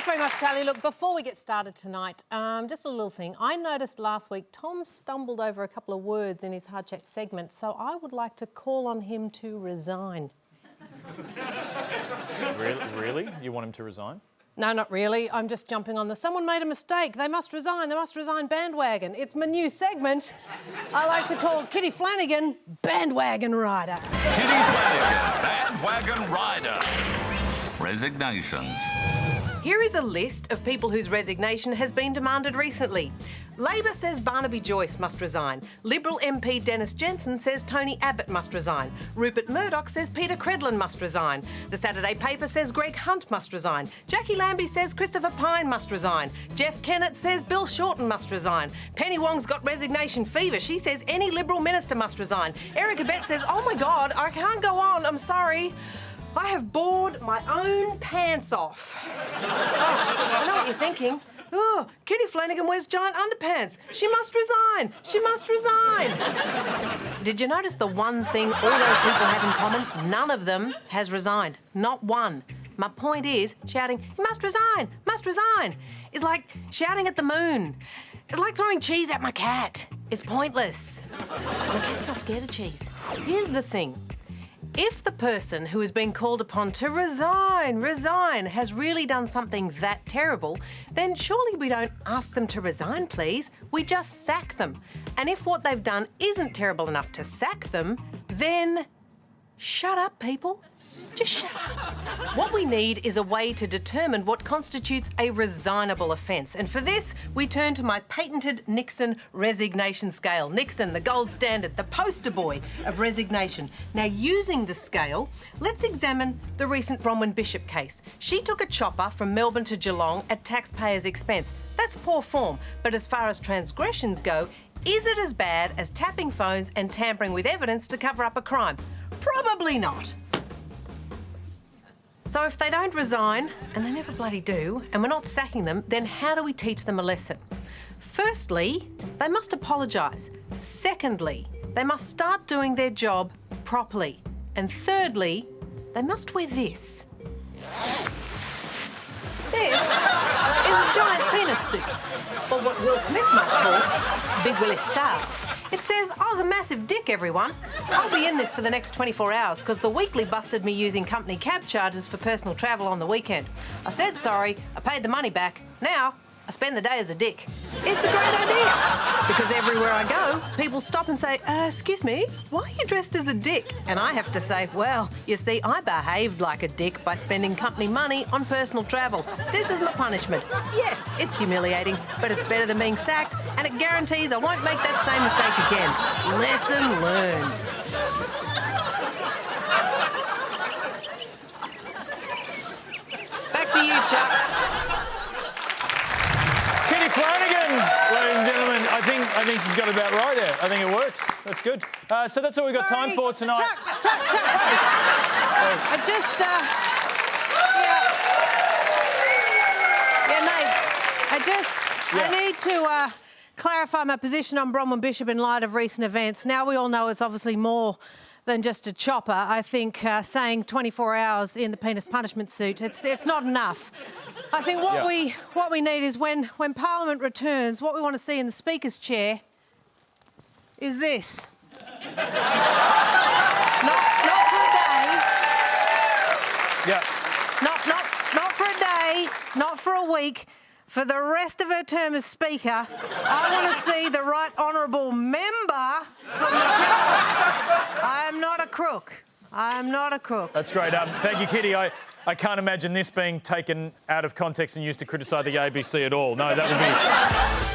Thanks very much, Charlie. Look, before we get started tonight, just a little thing. I noticed last week Tom stumbled over a couple of words in his Hard Chat segment, so I would like to call on him to resign. Really? You want him to resign? No, not really. I'm just jumping on the someone made a mistake, they must resign bandwagon. It's my new segment. I like to call Kitty Flanagan Bandwagon Rider. Kitty Flanagan, Bandwagon Rider. Resignations. Here is a list of people whose resignation has been demanded recently. Labor says Barnaby Joyce must resign. Liberal MP Dennis Jensen says Tony Abbott must resign. Rupert Murdoch says Peter Credlin must resign. The Saturday paper says Greg Hunt must resign. Jackie Lambie says Christopher Pyne must resign. Jeff Kennett says Bill Shorten must resign. Penny Wong's got resignation fever. She says any Liberal minister must resign. Erica Betts says, oh my God, I can't go on, I'm sorry. I have bored my own pants off. I know what you're thinking. Oh, Kitty Flanagan wears giant underpants. She must resign. She must resign. Did you notice the one thing all those people have in common? None of them has resigned. Not one. My point is, shouting, you must resign, is like shouting at the moon. It's like throwing cheese at my cat. It's pointless. My cat's not scared of cheese. Here's the thing. If the person who has been called upon to resign, has really done something that terrible, then surely we don't ask them to resign, please. We just sack them. And if what they've done isn't terrible enough to sack them, then shut up, people. Just shut up. What we need is a way to determine what constitutes a resignable offence. And for this, we turn to my patented Nixon resignation scale. Nixon, the gold standard, the poster boy of resignation. Now, using the scale, let's examine the recent Bronwyn Bishop case. She took a chopper from Melbourne to Geelong at taxpayers' expense. That's poor form. But as far as transgressions go, is it as bad as tapping phones and tampering with evidence to cover up a crime? Probably not. So if they don't resign, and they never bloody do, and we're not sacking them, then how do we teach them a lesson? Firstly, they must apologise. Secondly, they must start doing their job properly. And thirdly, they must wear this. This is a giant penis suit, or what Will Smith might call Big Willie style. It says, I was a massive dick, everyone. I'll be in this for the next 24 hours because the Weekly busted me using company cab charges for personal travel on the weekend. I said sorry, I paid the money back. Now, I spend the day as a dick. It's a great idea because everywhere I go, people stop and say, excuse me, why are you dressed as a dick? And I have to say, well, you see, I behaved like a dick by spending company money on personal travel. This is my punishment. Yeah, it's humiliating, but it's better than being sacked, and it guarantees I won't make that same mistake again. Lesson learned. Back to you, Chuck. Flanagan, ladies and gentlemen, I think she's got it about right there. I think it works. That's good. So that's all we've got time for tonight. Chuck, wait. I just, mate. I need to clarify my position on Bronwyn Bishop in light of recent events. Now we all know it's obviously more than just a chopper. I think saying 24 hours in the penis punishment suit, it's not enough. I think what we need is when Parliament returns, what we want to see in the Speaker's chair is this. Not for a day. Yeah. Not for a day, not for a week. For the rest of her term as Speaker, I want to see the right honourable member from the Cabinet. I am not a crook. I am not a crook. That's great. Thank you, Kitty. I can't imagine this being taken out of context and used to criticise the ABC at all. No, that would be...